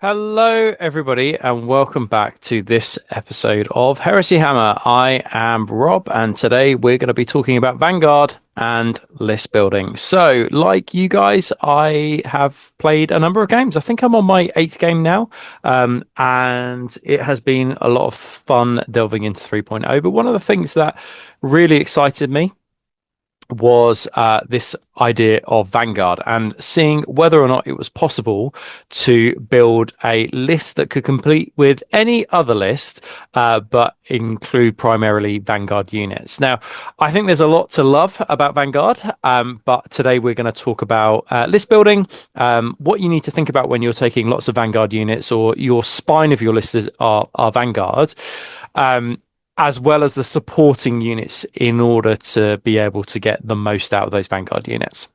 Hello, everybody, and welcome back to this episode of Heresy Hammer. I am Rob, and today we're going to be talking about Vanguard and list building. So, like you guys, I have played a number of games. I think I'm on my eighth game now, and it has been a lot of fun delving into 3.0. But one of the things that really excited me was this idea of Vanguard and seeing whether or not it was possible to build a list that could compete with any other list, but include primarily Vanguard units. Now, I think there's a lot to love about Vanguard, but today we're going to talk about list building, what you need to think about when you're taking lots of Vanguard units or your spine of your list are Vanguard. As well as the supporting units in order to be able to get the most out of those Vanguard units.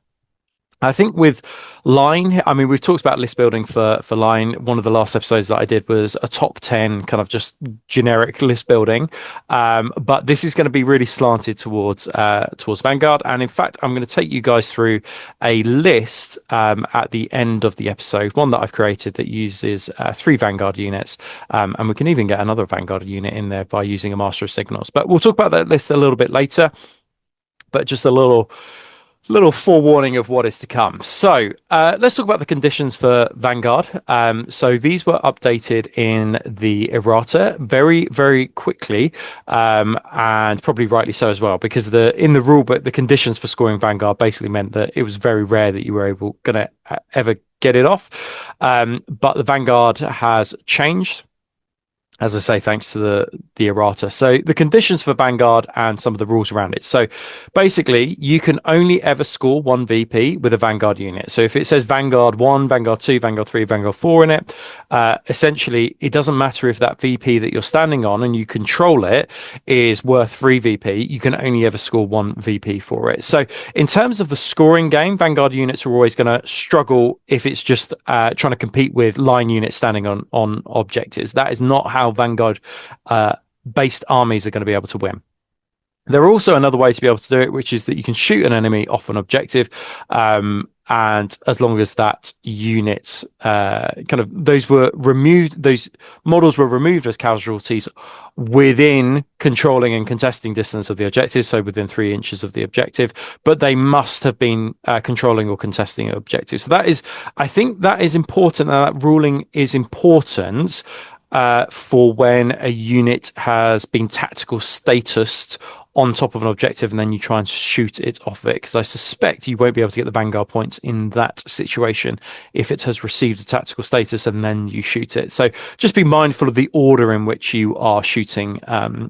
I think with line, I mean, we've talked about list building for line. One of the last episodes that I did was a top 10 kind of just generic list building. But this is going to be really slanted towards Vanguard. And in fact, I'm going to take you guys through a list at the end of the episode, one that I've created that uses 3 Vanguard units. And we can even get another Vanguard unit in there by using a Master of Signals. But we'll talk about that list a little bit later. But just a little forewarning of what is to come. So let's talk about the conditions for Vanguard. So these were updated in the errata very, very quickly, and probably rightly so as well, because in the rule book, the conditions for scoring Vanguard basically meant that it was very rare that you were going to ever get it off. But the Vanguard has changed, as I say, thanks to the errata. So the conditions for Vanguard and some of the rules around it. So basically, you can only ever score one VP with a Vanguard unit. So if it says Vanguard 1, Vanguard 2, Vanguard 3, Vanguard 4 in it, essentially, it doesn't matter if that VP that you're standing on and you control it is worth 3 VP. You can only ever score 1 VP for it. So in terms of the scoring game, Vanguard units are always going to struggle if it's just trying to compete with line units standing on objectives. That is not how Vanguard based armies are going to be able to win. There are also another way to be able to do it, which is that you can shoot an enemy off an objective, and as long as that unit those models were removed as casualties within controlling and contesting distance of the objective, so within 3 inches of the objective, but they must have been controlling or contesting an objective. So I think that is important, and that ruling is important for when a unit has been tactical statused on top of an objective and then you try and shoot it off it, because I suspect you won't be able to get the Vanguard points in that situation if it has received a tactical status and then you shoot it. So just be mindful of the order in which you are shooting your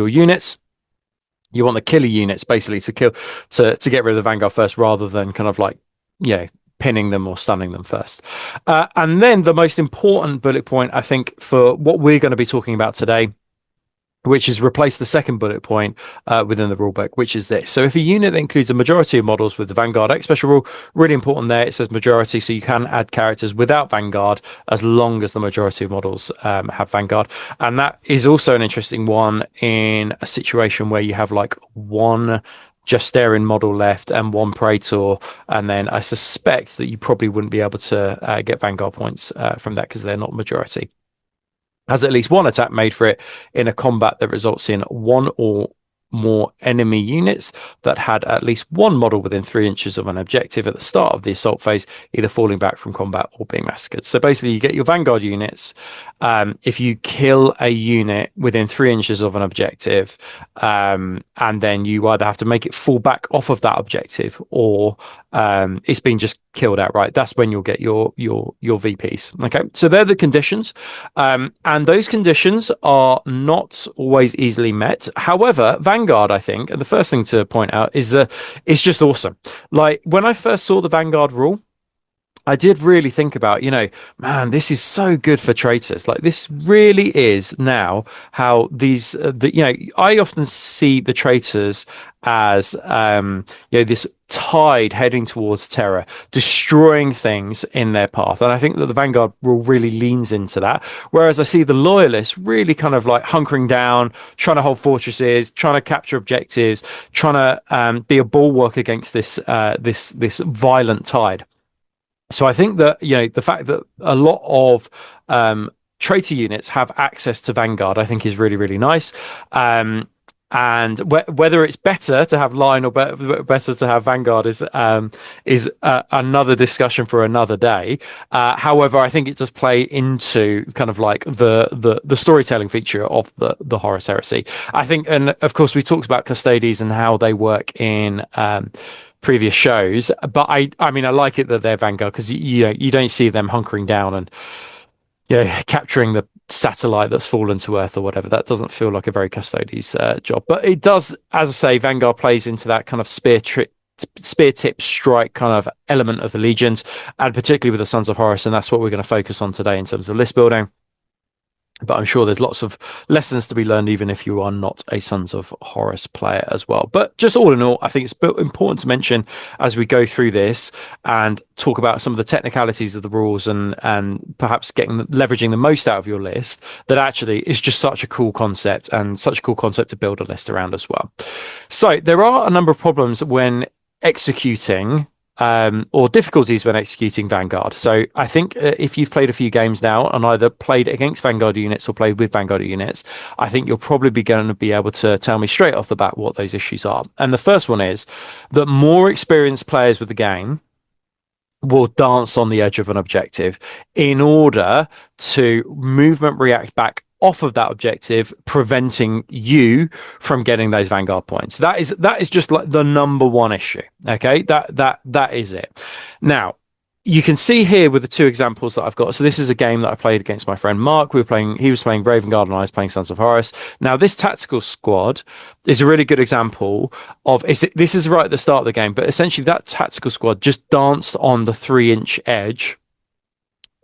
units. You want the killer units basically to get rid of the Vanguard first, rather than kind of like, pinning them or stunning them first. And then the most important bullet point, I think, for what we're going to be talking about today, which is replace the second bullet point within the rulebook, which is this. So if a unit that includes a majority of models with the Vanguard X special rule, really important there, it says majority, so you can add characters without Vanguard as long as the majority of models have Vanguard. And that is also an interesting one in a situation where you have like one Justarian model left and one Praetor, and then I suspect that you probably wouldn't be able to get Vanguard points from that because they're not majority. Has at least one attack made for it in a combat that results in 1 or more enemy units that had at least one model within 3 inches of an objective at the start of the assault phase, either falling back from combat or being massacred. So basically, you get your Vanguard units. If you kill a unit within 3 inches of an objective, and then you either have to make it fall back off of that objective, or it's been just killed outright, that's when you'll get your VPs. Okay, so they're the conditions, and those conditions are not always easily met. However, Vanguard, I think, and the first thing to point out is that it's just awesome. Like when I first saw the Vanguard rule, I did really think about, man, this is so good for traitors. Like this really is now how these, I often see the traitors as, this tide heading towards terror, destroying things in their path. And I think that the Vanguard rule really leans into that. Whereas I see the loyalists really kind of like hunkering down, trying to hold fortresses, trying to capture objectives, trying to be a bulwark against this violent tide. So I think that, the fact that a lot of traitor units have access to Vanguard, I think is really, really nice. And whether it's better to have Line or better to have Vanguard is another discussion for another day. However, I think it does play into kind of like the storytelling feature of the Horus Heresy. I think, and of course, we talked about Custodes and how they work in previous shows, but I mean, I like it that they're Vanguard because you don't see them hunkering down and capturing the satellite that's fallen to Earth or whatever. That doesn't feel like a very Custodes job, but it does, as I say, Vanguard plays into that kind of spear tip strike kind of element of the legions, and particularly with the Sons of Horus, and that's what we're going to focus on today in terms of list building. But I'm sure there's lots of lessons to be learned, even if you are not a Sons of Horus player as well. But just all in all, I think it's important to mention as we go through this and talk about some of the technicalities of the rules and perhaps leveraging the most out of your list, that actually is just such a cool concept and such a cool concept to build a list around as well. So there are a number of problems when executing or difficulties when executing Vanguard. So I think if you've played a few games now and either played against Vanguard units or played with Vanguard units, I think you'll probably be going to be able to tell me straight off the bat what those issues are. And the first one is that more experienced players with the game will dance on the edge of an objective in order to movement react back off of that objective, preventing you from getting those Vanguard points. That is just like the number one issue. Okay, that is it. Now, you can see here with the two examples that I've got. So this is a game that I played against my friend Mark. He was playing Ravengard and I was playing Sons of Horus. Now, this tactical squad is a really good example of this is right at the start of the game, but essentially that tactical squad just danced on the 3-inch edge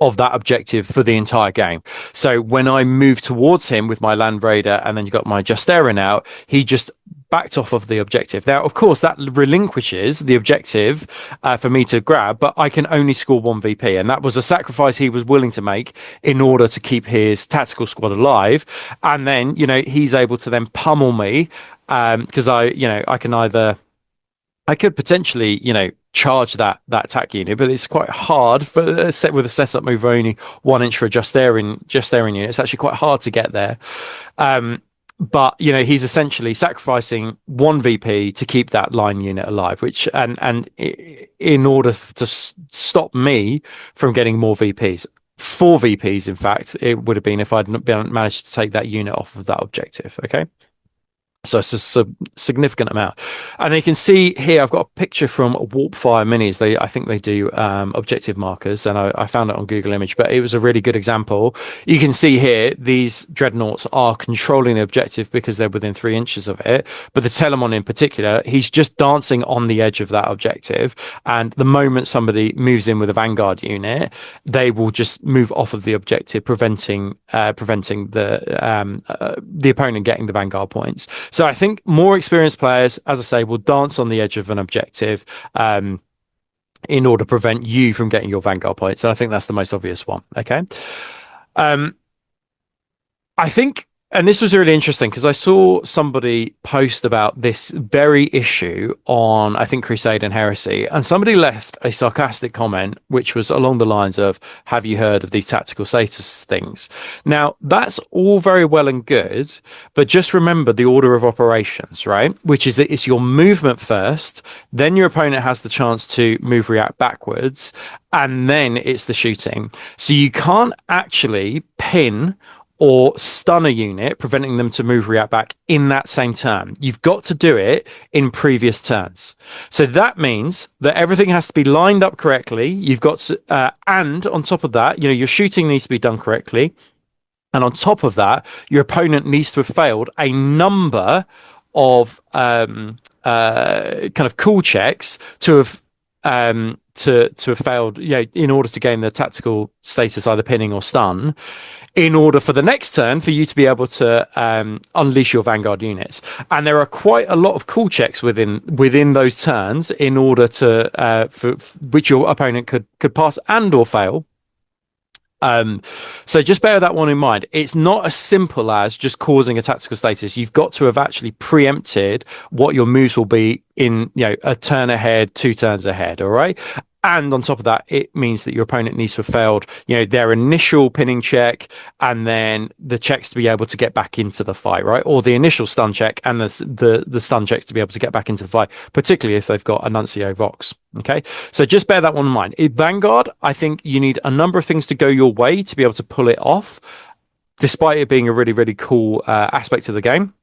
of that objective for the entire game. So when I moved towards him with my Land Raider and then you got my Justarin out, he just backed off of the objective. Now, of course, that relinquishes the objective for me to grab, but I can only score 1 VP. And that was a sacrifice he was willing to make in order to keep his tactical squad alive. And then, he's able to then pummel me because I could potentially, charge that attack unit, but it's quite hard with a setup move only 1 inch for a Justarin unit. It's actually quite hard to get there. But he's essentially sacrificing 1 VP to keep that line unit alive, which and in order to stop me from getting more VPs. 4 VPs, in fact, it would have been if I'd managed to take that unit off of that objective. Okay. So it's a significant amount. And you can see here, I've got a picture from Warpfire Minis. I think they do objective markers, and I found it on Google Image, but it was a really good example. You can see here, these dreadnoughts are controlling the objective because they're within 3 inches of it. But the Telemon in particular, he's just dancing on the edge of that objective. And the moment somebody moves in with a Vanguard unit, they will just move off of the objective, preventing the opponent getting the Vanguard points. So I think more experienced players, as I say, will dance on the edge of an objective in order to prevent you from getting your Vanguard points. And I think that's the most obvious one. Okay. I think, and this was really interesting because I saw somebody post about this very issue on, I think, Crusade and Heresy, and somebody left a sarcastic comment, which was along the lines of, have you heard of these tactical status things? Now, that's all very well and good, but just remember the order of operations, right? Which is that it's your movement first, then your opponent has the chance to move, react backwards, and then it's the shooting. So you can't actually pin or stun a unit, preventing them to move, react back in that same turn. You've got to do it in previous turns. So that means that everything has to be lined up correctly. You've got to, and on top of that, your shooting needs to be done correctly. And on top of that, your opponent needs to have failed a number of kind of cool checks to have to have failed, in order to gain the tactical status, either pinning or stun, in order for the next turn for you to be able to unleash your Vanguard units. And there are quite a lot of cool checks within those turns in order to for which your opponent could pass and or fail. So just bear that one in mind. It's not as simple as just causing a tactical status. You've got to have actually preempted what your moves will be in, a turn ahead, 2 turns ahead. All right. And on top of that, it means that your opponent needs to have failed, their initial pinning check, and then the checks to be able to get back into the fight, right? Or the initial stun check and the stun checks to be able to get back into the fight, particularly if they've got a Nuncio Vox. Okay, so just bear that one in mind. In Vanguard, I think you need a number of things to go your way to be able to pull it off, despite it being a really, really cool aspect of the game.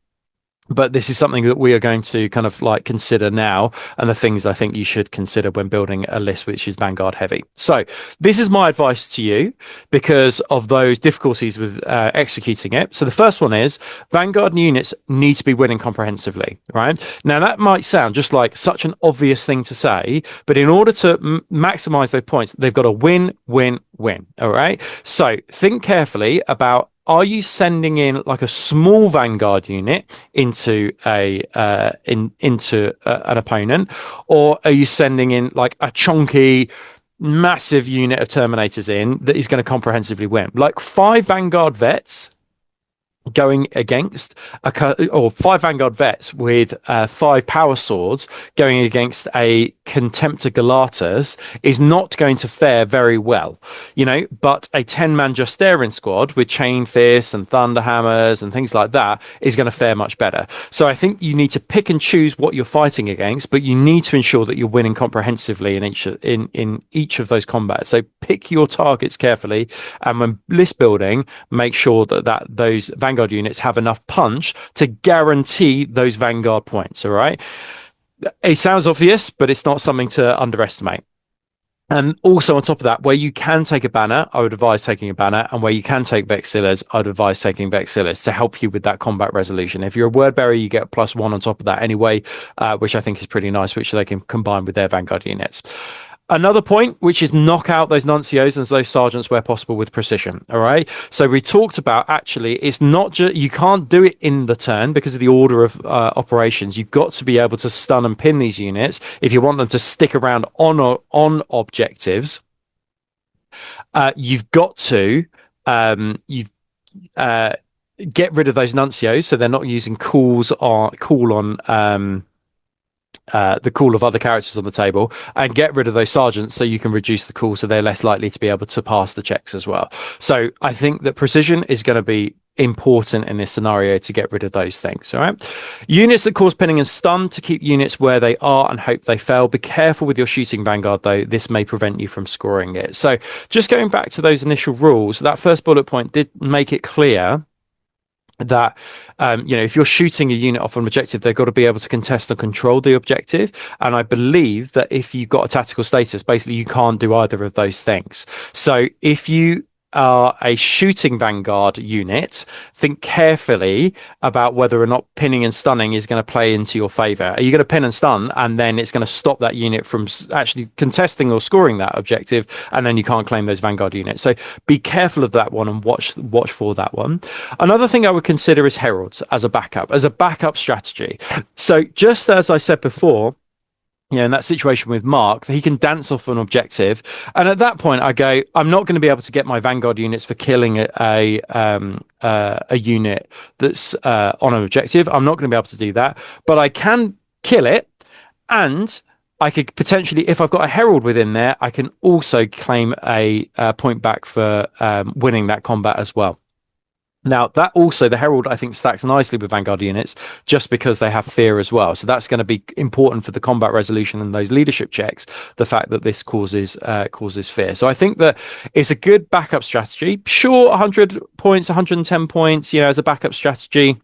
But this is something that we are going to kind of like consider now, and the things I think you should consider when building a list which is Vanguard heavy. So this is my advice to you because of those difficulties with executing it. So the first one is Vanguard units need to be winning comprehensively, right? Now that might sound just like such an obvious thing to say, but in order to maximize those points, they've got to win, win, win. All right. So think carefully about, are you sending in like a small Vanguard unit into an opponent, or are you sending in like a chunky, massive unit of Terminators in that is going to comprehensively win? Like 5 Vanguard vets going against or 5 Vanguard vets with 5 power swords going against a Contemptor Galatas is not going to fare very well, but a 10-man Justarian squad with Chain Fists and Thunderhammers and things like that is going to fare much better. So I think you need to pick and choose what you're fighting against, but you need to ensure that you're winning comprehensively in each of those combats. So pick your targets carefully, and when list building, make sure that those Vanguard units have enough punch to guarantee those Vanguard points. All right. It sounds obvious, but it's not something to underestimate. And also on top of that, where you can take a banner, I would advise taking a banner, and where you can take Vexillers, I'd advise taking Vexillers to help you with that combat resolution. If you're a word bearer, you get +1 on top of that anyway, which I think is pretty nice, which they can combine with their Vanguard units. Another point, which is knock out those nuncios and those sergeants where possible with precision. All right. So we talked about, actually, it's not just, you can't do it in the turn because of the order of operations. You've got to be able to stun and pin these units if you want them to stick around on objectives. You've got to get rid of those nuncios so they're not using call on the call of other characters on the table, and get rid of those sergeants so you can reduce the call so they're less likely to be able to pass the checks as well. So I think that precision is going to be important in this scenario to get rid of those things. All right. Units that cause pinning and stun, to keep units where they are and hope they fail. Be careful with your shooting Vanguard though. This may prevent you from scoring it. So just going back to those initial rules, that first bullet point did make it clear that if you're shooting a unit off an objective, they've got to be able to contest and control the objective. And I believe that if you've got a tactical status, basically you can't do either of those things. So if you are a shooting Vanguard unit, think carefully about whether or not pinning and stunning is going to play into your favor. Are you going to pin and stun, and then it's going to stop that unit from actually contesting or scoring that objective, and then you can't claim those Vanguard units? So be careful of that one and watch for that one. Another thing I would consider is heralds as a backup strategy. So just as I said before, in that situation with Mark, he can dance off an objective, and at that point I go, I'm not going to be able to get my Vanguard units for killing a unit that's on an objective. I'm not going to be able to do that, but I can kill it, and I could potentially, if I've got a herald within there, I can also claim a point back for winning that combat as well. Now, that also, the Herald, I think, stacks nicely with Vanguard units just because they have fear as well. So that's going to be important for the combat resolution and those leadership checks, the fact that this causes fear. So I think that it's a good backup strategy. Sure, 100 points, 110 points, as a backup strategy.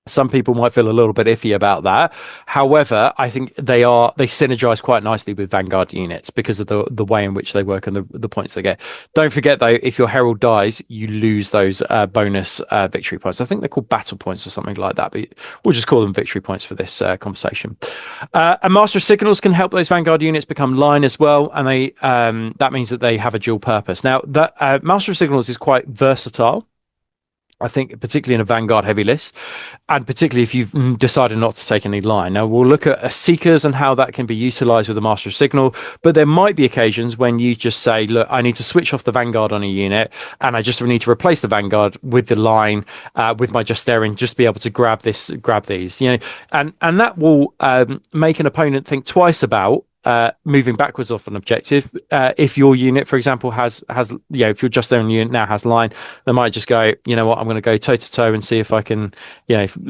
Some people might feel a little bit iffy about that. However, I think they synergize quite nicely with Vanguard units because of the way in which they work and the points they get. Don't forget, though, if your Herald dies, you lose those bonus victory points. I think they're called battle points or something like that, but we'll just call them victory points for this conversation. A Master of Signals can help those Vanguard units become line as well, and that means that they have a dual purpose. Now, that Master of Signals is quite versatile, I think, particularly in a Vanguard heavy list, and particularly if you've decided not to take any line. Now, we'll look at Seekers and how that can be utilized with a Master of Signal, but there might be occasions when you just say, look, I need to switch off the Vanguard on a unit, and I just need to replace the Vanguard with the line, with my Justarian, just to be able to grab these, and that will make an opponent think twice about moving backwards off an objective. If your unit, for example, has if your just their unit now has line, they might just go, you know what, I'm going to go toe to toe and see if I can,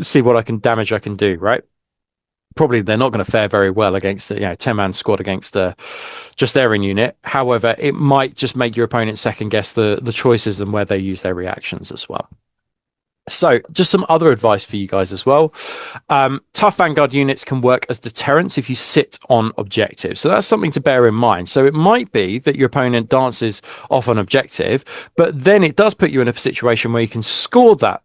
see what damage I can do, right? Probably they're not going to fare very well against a 10-man squad against a just airing unit. However, it might just make your opponent second guess the choices and where they use their reactions as well. So just some other advice for you guys as well. Tough Vanguard units can work as deterrents if you sit on objectives. So that's something to bear in mind. So it might be that your opponent dances off an objective, but then it does put you in a situation where you can score that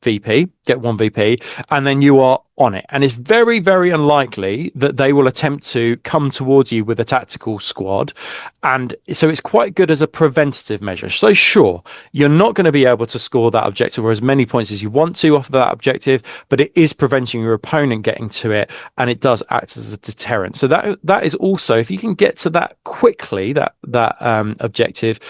VP, get 1 VP, and then you are on it. And it's very, very unlikely that they will attempt to come towards you with a tactical squad. And so it's quite good as a preventative measure. So sure, you're not going to be able to score that objective or as many points as you want to off of that objective, but it is preventing your opponent getting to it, and it does act as a deterrent. So that is also, if you can get to that quickly, that objective,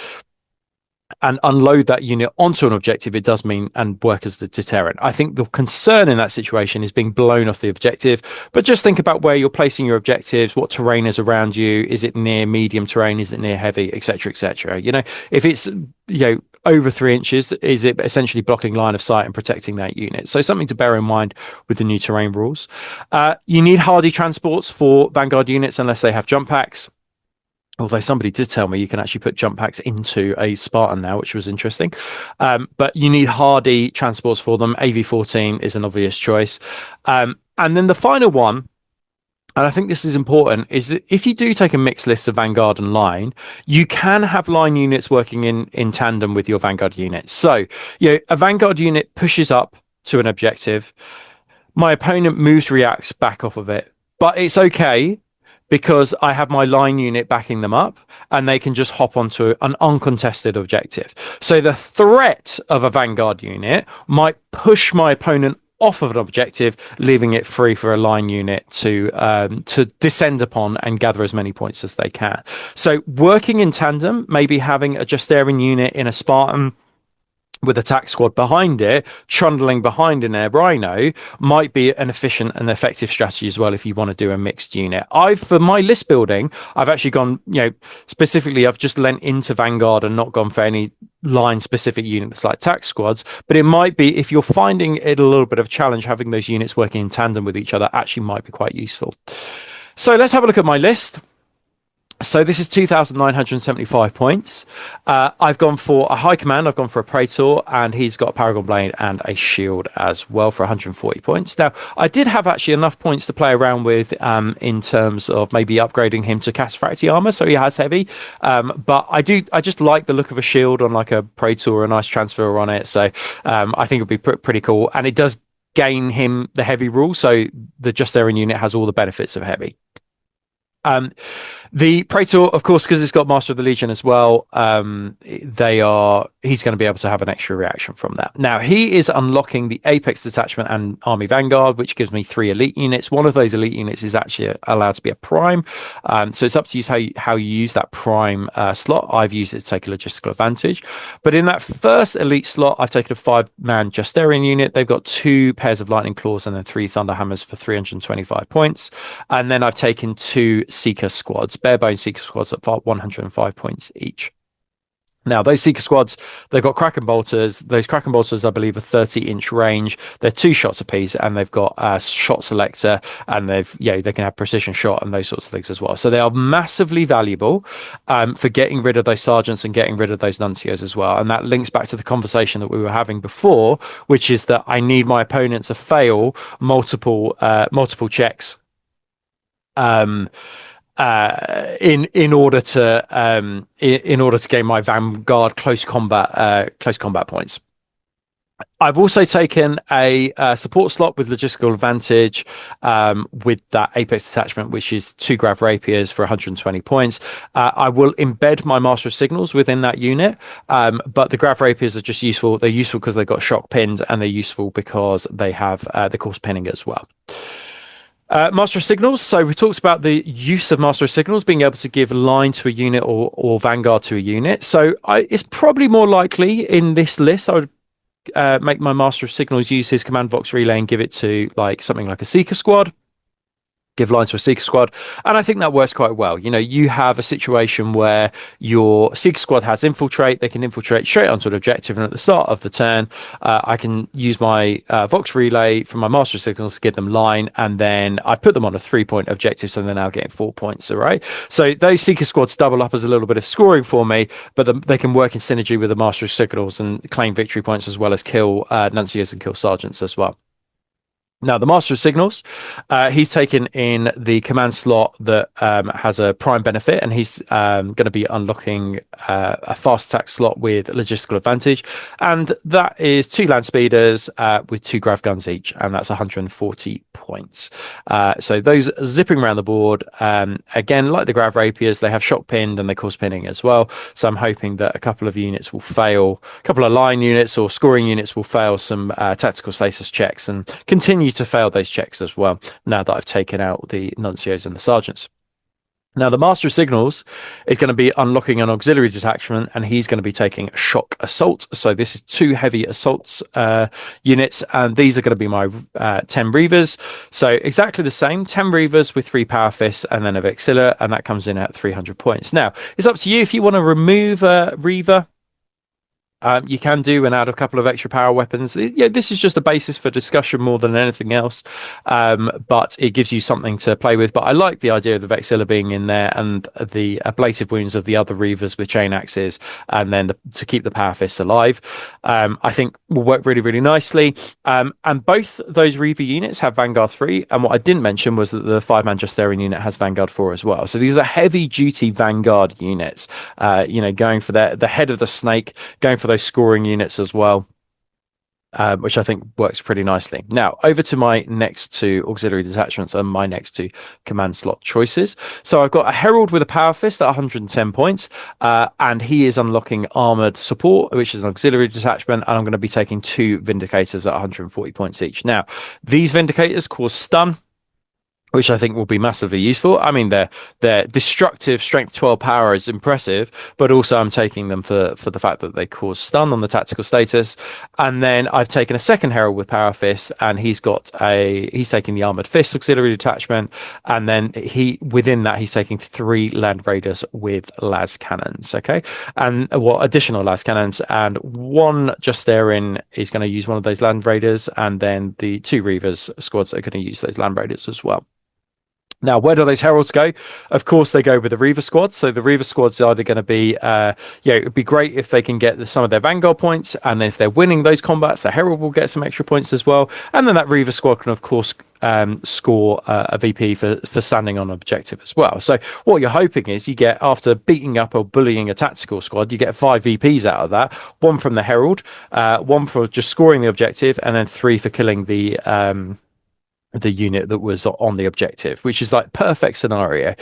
and unload that unit onto an objective, it does mean and work as the deterrent. I think the concern in that situation is being blown off the objective, but just think about where you're placing your objectives, what terrain is around you. Is it near medium terrain? Is it near heavy, etc., etc.? If it's over 3 inches, is it essentially blocking line of sight and protecting that unit? So something to bear in mind with the new terrain rules. You need hardy transports for Vanguard units unless they have jump packs. Although somebody did tell me you can actually put jump packs into a Spartan now, which was interesting. But you need hardy transports for them. AV-14 is an obvious choice. And then the final one, and I think this is important, is that if you do take a mixed list of Vanguard and line, you can have line units working in tandem with your Vanguard units. So, a Vanguard unit pushes up to an objective. My opponent reacts back off of it. But it's okay, because I have my line unit backing them up and they can just hop onto an uncontested objective. So the threat of a Vanguard unit might push my opponent off of an objective, leaving it free for a line unit to descend upon and gather as many points as they can. So working in tandem, maybe having a Justarian unit in a Spartan with a tac squad behind it, trundling behind in their Rhino, might be an efficient and effective strategy as well if you want to do a mixed unit. For my list building, I've actually gone, specifically, I've just lent into Vanguard and not gone for any line specific units like tac squads. But it might be, if you're finding it a little bit of a challenge, having those units working in tandem with each other actually might be quite useful. So let's have a look at my list. So this is 2,975 points. I've gone for a high command. I've gone for a Praetor, and he's got a Paragon Blade and a shield as well for 140 points. Now, I did have actually enough points to play around with in terms of maybe upgrading him to Cataphractii armor, so he has heavy. But I just like the look of a shield on like a Praetor, a nice transfer on it. So I think it'd be pretty cool, and it does gain him the heavy rule. So the Justarian unit has all the benefits of heavy. The Praetor, of course, because it's got Master of the Legion as well, he's going to be able to have an extra reaction from that. Now, he is unlocking the Apex Detachment and Army Vanguard, which gives me 3 elite units. One of those elite units is actually allowed to be a prime. So it's up to you how you use that prime slot. I've used it to take a logistical advantage. But in that first elite slot, I've taken a 5-man Justarian unit. They've got 2 pairs of Lightning Claws and then 3 Thunder Hammers for 325 points. And then I've taken 2 Seeker squads, bare-bone Seeker squads at 105 points each. Now, those Seeker squads, they've got Kraken Bolters. Those Kraken Bolters, I believe, are 30-inch range. They're 2 shots apiece, and they've got a shot selector, and they can have precision shot and those sorts of things as well. So they are massively valuable for getting rid of those sergeants and getting rid of those nuncios as well. And that links back to the conversation that we were having before, which is that I need my opponent to fail multiple checks in order to gain my Vanguard close combat points. I've also taken a support slot with logistical advantage with that Apex Detachment, which is 2 Grav Rapiers for 120 points. I will embed my Master of Signals within that unit, but the Grav Rapiers are just useful. They're useful because they've got shock pinned, and they're useful because they have the course pinning as well. Master of Signals. So we talked about the use of Master of Signals, being able to give line to a unit or Vanguard to a unit. So it's probably more likely in this list I would make my Master of Signals use his Command Vox Relay and give it to something like a Seeker squad. give line to a Seeker squad, and I think that works quite well. You know, you have a situation where your Seeker squad has infiltrate, they can infiltrate straight onto an objective, and at the start of the turn, I can use my Vox relay from my Master of Signals to give them line, and then I put them on a 3-point objective, so they're now getting 4 points, all right? So those Seeker squads double up as a little bit of scoring for me, but they can work in synergy with the Master of Signals and claim victory points, as well as kill Nuncios and kill Sergeants as well. Now, the Master of Signals, he's taken in the command slot that has a prime benefit, and he's going to be unlocking a fast attack slot with logistical advantage. And that is 2 land speeders with 2 grav guns each, and that's 140 points. So those zipping around the board, again, like the grav rapiers, they have shock pinned and they cause pinning as well. So I'm hoping that a couple of units will fail, a couple of line units or scoring units will fail some tactical status checks and continue to fail those checks as well, now that I've taken out the Nuncios and the Sergeants. Now, the Master of Signals is going to be unlocking an auxiliary detachment, and he's going to be taking shock assault. So this is 2 heavy assaults units, and these are going to be my 10 Reavers. So exactly the same, 10 Reavers with 3 Power Fists and then a Vexilla, and that comes in at 300 points. Now, it's up to you if you want to remove a Reaver. You can do and add a couple of extra power weapons. Yeah, this is just a basis for discussion more than anything else, but it gives you something to play with. But I like the idea of the Vexilla being in there and the ablative wounds of the other Reavers with chain axes, and then to keep the power fists alive. I think will work really, really nicely. And both those Reaver units have Vanguard 3, and what I didn't mention was that the 5-man Justerian unit has Vanguard 4 as well. So these are heavy-duty Vanguard units, going for the head of the snake, going for those scoring units as well, which I think works pretty nicely. Now, over to my next 2 auxiliary detachments and my next 2 command slot choices. So I've got a Herald with a Power Fist at 110 points, and he is unlocking Armored Support, which is an auxiliary detachment, and I'm going to be taking 2 Vindicators at 140 points each. Now, these Vindicators cause stun, which I think will be massively useful. I mean, their destructive strength 12 power is impressive, but also I'm taking them for the fact that they cause stun on the tactical status. And then I've taken a second Herald with Power Fist, and he's taking the Armored Fist auxiliary detachment, and then within that he's taking 3 Land Raiders with las cannons. Okay, and additional las cannons, and 1 Justerian is going to use one of those Land Raiders, and then the 2 Reavers squads are going to use those Land Raiders as well. Now, where do those heralds go? Of course, they go with the Reaver squad. So the Reaver squad's either going to be, it'd be great if they can get some of their Vanguard points, and then if they're winning those combats, the herald will get some extra points as well. And then that Reaver squad can, of course, score a VP for standing on objective as well. So what you're hoping is you get, after beating up or bullying a tactical squad, you get 5 VPs out of that. 1 from the herald, 1 for just scoring the objective, and then 3 for killing the unit that was on the objective, which is like perfect scenario.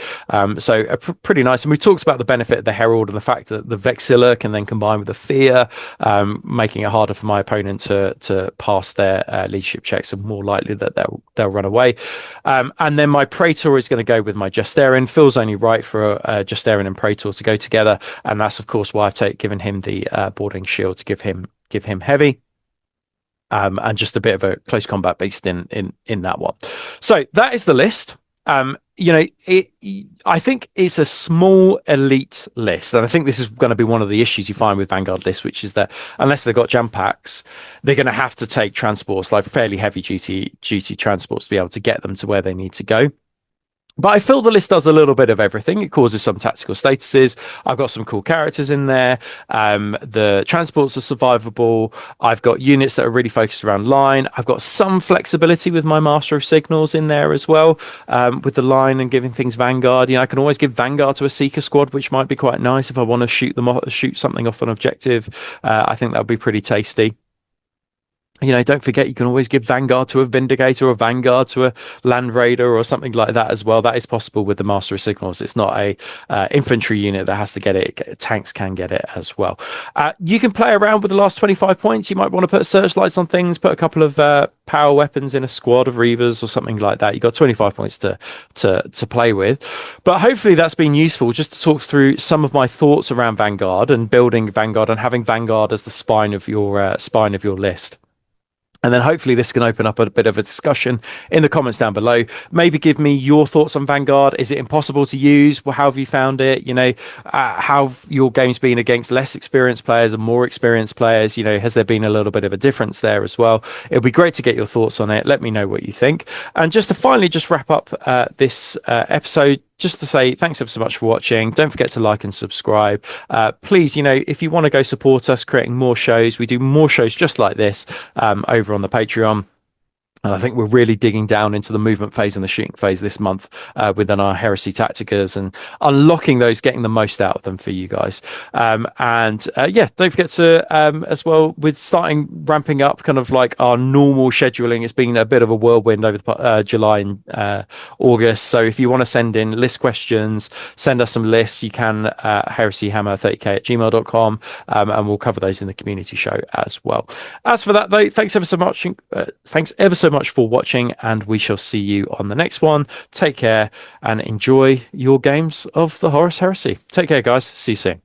So pretty nice. And we talked about the benefit of the herald and the fact that the Vexilla can then combine with the fear, making it harder for my opponent to pass their leadership checks, and more likely that they'll run away. And then my Praetor is going to go with my Justerian. Feels only right for a Justerian and Praetor to go together, and that's of course why I've given him the boarding shield to give him heavy. And just a bit of a close combat beast in that one. So that is the list. I think it's a small elite list, and I think this is going to be one of the issues you find with Vanguard lists, which is that unless they've got jump packs, they're going to have to take transports, like fairly heavy duty transports, to be able to get them to where they need to go. But I feel the list does a little bit of everything. It causes some tactical statuses. I've got some cool characters in there. The transports are survivable. I've got units that are really focused around line. I've got some flexibility with my Master of Signals in there as well, with the line and giving things Vanguard. I can always give Vanguard to a Seeker squad, which might be quite nice if I want to shoot something off an objective. I think that would be pretty tasty. Don't forget, you can always give Vanguard to a Vindicator or Vanguard to a Land Raider or something like that as well. That is possible with the Master of Signals. It's not a infantry unit that has to get it. Tanks can get it as well. You can play around with the last 25 points. You might want to put searchlights on things, put a couple of power weapons in a squad of Reavers or something like that. You've got 25 points to play with. But hopefully that's been useful, just to talk through some of my thoughts around Vanguard and building Vanguard and having Vanguard as the spine of your list. And then hopefully this can open up a bit of a discussion in the comments down below. Maybe give me your thoughts on Vanguard. Is it impossible to use? Well, how have you found it? How have your games been against less experienced players and more experienced players? Has there been a little bit of a difference there as well? It'll be great to get your thoughts on it. Let me know what you think. And just to finally just wrap up this episode, just to say thanks ever so much for watching. Don't forget to like and subscribe. Please, if you want to go support us creating more shows, we do more shows just like this over on the Patreon. And I think we're really digging down into the movement phase and the shooting phase this month within our Heresy Tacticas and unlocking those, getting the most out of them for you guys. Don't forget to, as well, with ramping up kind of like our normal scheduling, it's been a bit of a whirlwind over the July and August. So if you want to send in list questions, send us some lists, you can heresyhammer30k@gmail.com, and we'll cover those in the community show as well. As for that, though, thanks ever so much for watching, and we shall see you on the next one. Take care and enjoy your games of the Horus Heresy. Take care, guys. See you soon.